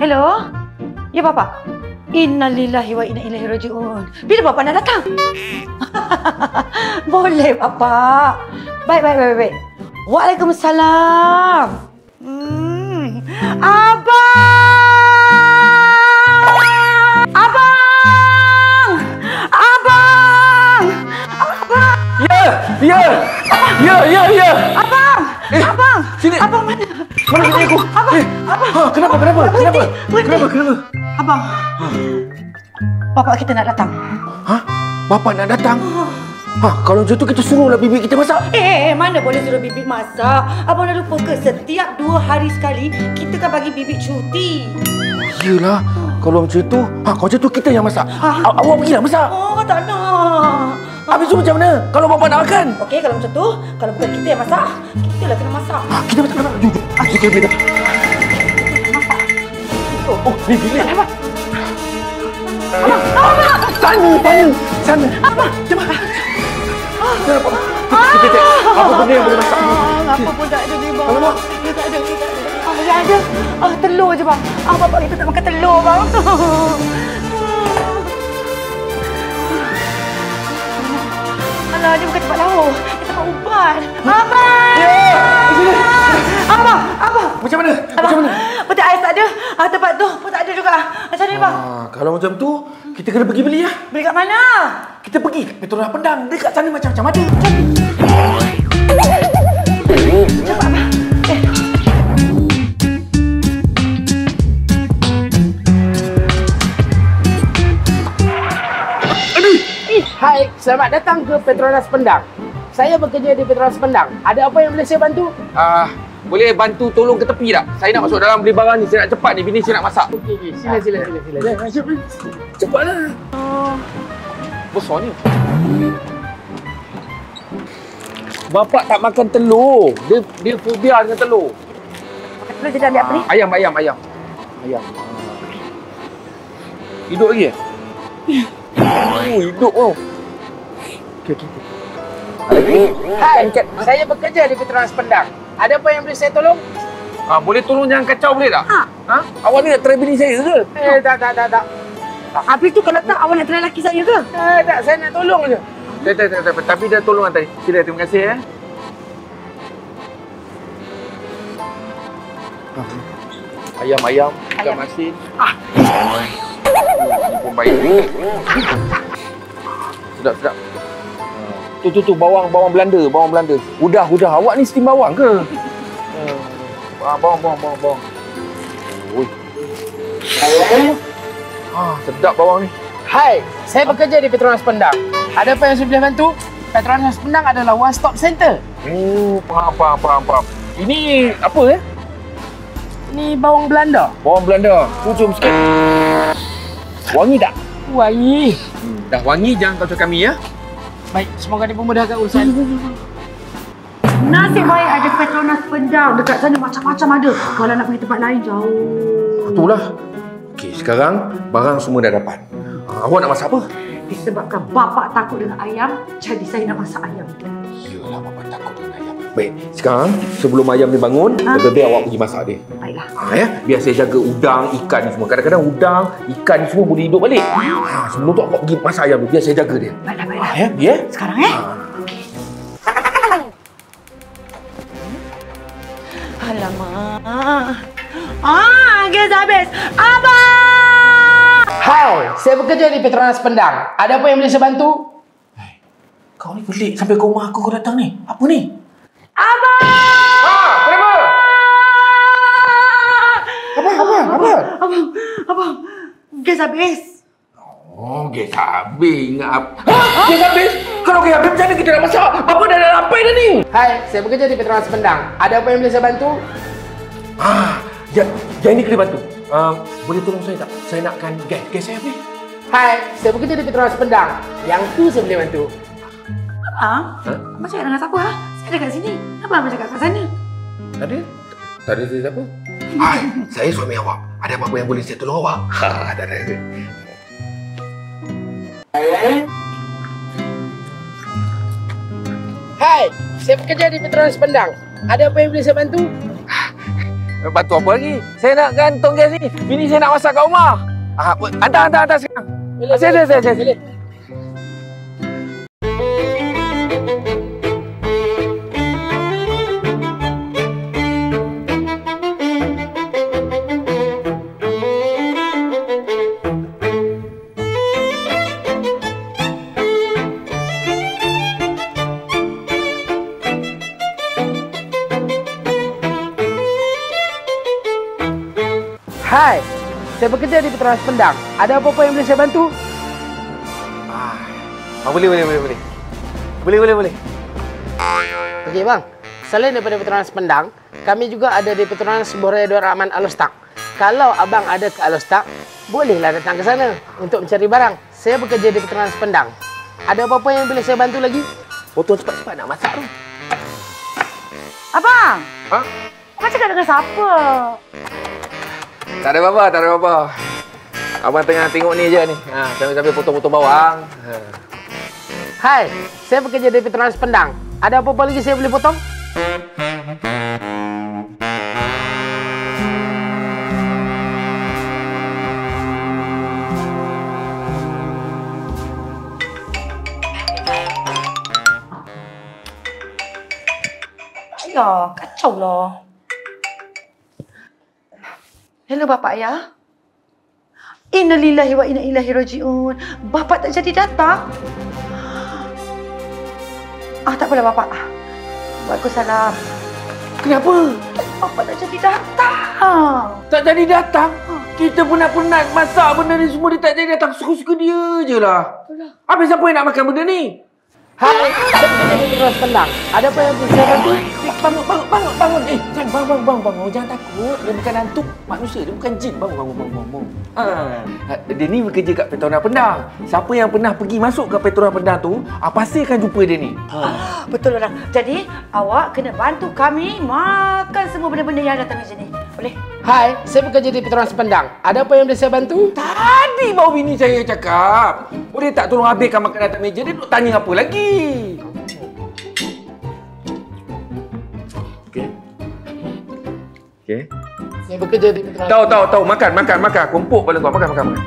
Hello? Ya, Bapak? Innalillahi wa inna ilaihi raji'un. Bila Bapak nak datang? Boleh, Bapak. Baik. Waalaikumsalam. Abang! Ya. Abang! Sini. Abang mana? Mana sini aku? Abang! Kenapa? Berhenti. Abang. Bapak kita nak datang. Bapak nak datang? Kalau macam tu kita suruhlah bibi kita masak. Mana boleh suruh bibik masak? Abang dah lupa ke setiap 2 hari sekali kita kan bagi bibik cuti. Yelah, kalau macam tu, kita yang masak. Awak pergilah masak. Tak nak. Habis tu macam mana? Kalau bapak nak makan? Okey, kalau macam tu, kalau bukan kita yang masak, kita lah kena masak. Kita masak. Jom. Kita boleh tak? Masak. Ni bilik. Abang. Sana. Abang. Cepat. Kita cek apa benda yang boleh masak. Apa pun tak ada ni, bang. Alamak. Tak ada. Yang ada. Telur je, bang. Bapak kita tak makan telur, bang. Alah, dia bukan tempat lauk. Dia tempat ubat. Abang! Sini. Abang! Macam mana? Peti ais tak ada. Tempat tu pun tak ada juga. Macam mana, bang? Kalau macam tu, kita kena pergi beli lah. Beli kat mana? Kita pergi kat Petronas Pendang. Dekat sana macam-macam ada. Cepat, abang. Hai, selamat datang ke Petronas Pendang. Saya bekerja di Petronas Pendang. Ada apa yang boleh saya bantu? Boleh bantu tolong ke tepi tak? Saya nak masuk dalam beli barang ni. Saya nak cepat ni. Bini saya nak masak. Okey. Sila. Cepatlah. Besar ni. Bapak tak makan telur. Dia fobia dengan telur. Makan telur jadi ambil apa ni? Ayam. Hidup lagi? Hidup tau. Okey. Hai, saya bekerja di Petronas Pendang. Ada apa yang boleh saya tolong? Boleh tolong jangan kacau boleh tak? Awak ni nak try bini saya ke? Tak. Habis tu kalau tak, awak nak try lelaki saya ke? Tak, saya nak tolong je. Tak. Tapi dah tolong tadi. Sila, terima kasih ya. Ayam. Ikan masin. Ini pun baik. Sedap. Tu bawang Belanda. Udah. Awak ni steam bawang ke? Bawang. Oi. Sedap bawang ni. Hai, saya bekerja di Petronas Pendang. Ada apa yang saya boleh bantu? Petronas Pendang adalah one stop center. Faham. Ini apa ya? Ini bawang Belanda. Bawang Belanda. Cium sikit. Wangi tak? Wangi. Dah wangi, jangan kacau kami ya. Baik, semoga dipermudahkan urusan. Nasib baik ada Petronas Pendang. Dekat sana macam-macam ada. Kalau nak pergi tempat lain, jauh. Itulah. Okey, sekarang barang semua dah dapat. Awak nak masak apa? Disebabkan bapak takut dengan ayam, jadi saya nak masak ayam. Yalah, bapak takut dengan ayam. Baik, sekarang sebelum ayam ni bangun, lebih baik awak pergi masak dia. Baiklah. Ya, biar saya jaga udang, ikan ni semua. Kadang-kadang udang, ikan ni semua boleh hidup balik. Sebelum tu awak pergi masak ayam ni, biar saya jaga dia. Baiklah. Ya? Sekarang Okey. Alamak. Gas habis. Abang! Hai, saya bekerja di Petronas Pendang. Ada apa yang boleh saya bantu? Kau ni pelik sampai ke rumah aku kau datang ni. Apa ni? Abang! Kenapa? Abang, gas habis. Gas habis. Ingat apa? Gas habis? Kalau gas habis macam mana kita nak masak? Apa dah sampai dah ni? Hai, saya bekerja di Petronas Pendang. Ada apa yang boleh saya bantu? Yang ni kena bantu. Boleh tolong saya tak? Saya nakkan gas. Gas saya habis. Hai, saya bekerja di Petronas Pendang. Yang tu saya boleh bantu. Abang cakap dengan siapa? Saya ada kat sini. Apa abang cakap kat sana? Tak ada siapa? Saya suami awak. Ada apa-apa yang boleh saya tolong awak? Tak ada. Hai, saya bekerja di Petronas Pendang. Ada apa yang boleh saya bantu? Bantu apa lagi? Saya nak gantung gas ni. Bini saya nak masak kat rumah. Hantar sekarang. Saya. Boleh. Hai, saya bekerja di Petronas Pendang. Ada apa-apa yang boleh saya bantu? Boleh. Okey bang, selain daripada Petronas Pendang, kami juga ada di Petronas Borneo Rahman Alostak. Kalau abang ada ke Alostak, bolehlah datang ke sana untuk mencari barang. Saya bekerja di Petronas Pendang. Ada apa-apa yang boleh saya bantu lagi? Potong cepat-cepat nak masak tu. Abang, Ha? abang cakap dengan siapa? Tak ada apa-apa. Abang tengah tengok ni je ni. Sambil-sambil potong-potong bawang. Hai, saya bekerja di Petronas Pendang. Ada apa-apa lagi saya boleh potong? Ayah, kacau lah. Hello Bapak Ayah. Innalillahi wa inna ilaihi raji'un. Bapak tak jadi datang? Tak apalah Bapak. Waalaikumsalam. Kenapa? Bapak tak jadi datang. Tak jadi datang? Kita penat-penat masak benda ni semua, dia tak jadi datang. Suka-suka dia je lah. Habis siapa yang nak makan benda ni? Hai, saya bekerja di Petronas Pendang. Ada apa yang boleh saya bantu? Bangun. Sayang, bangun. Jangan takut. Dia bukan hantu manusia. Dia bukan jin. Bangun. Dia ni bekerja kat Petronas Pendang. Siapa yang pernah pergi masuk ke Petronas Pendang tu, pasti akan jumpa dia ni. Betul orang. Jadi, awak kena bantu kami makan semua benda-benda yang datang di sini. Boleh? Hai, saya bekerja di Petronas Pendang. Ada apa yang boleh saya bantu? Tadi baru bini saya cakap, boleh tak tolong habiskan makanan atas meja? Dia duk tanya apa lagi? Okey. Saya bekerja di Petronas. Tahu. Makan. Kumpuk kepala kau. Makan.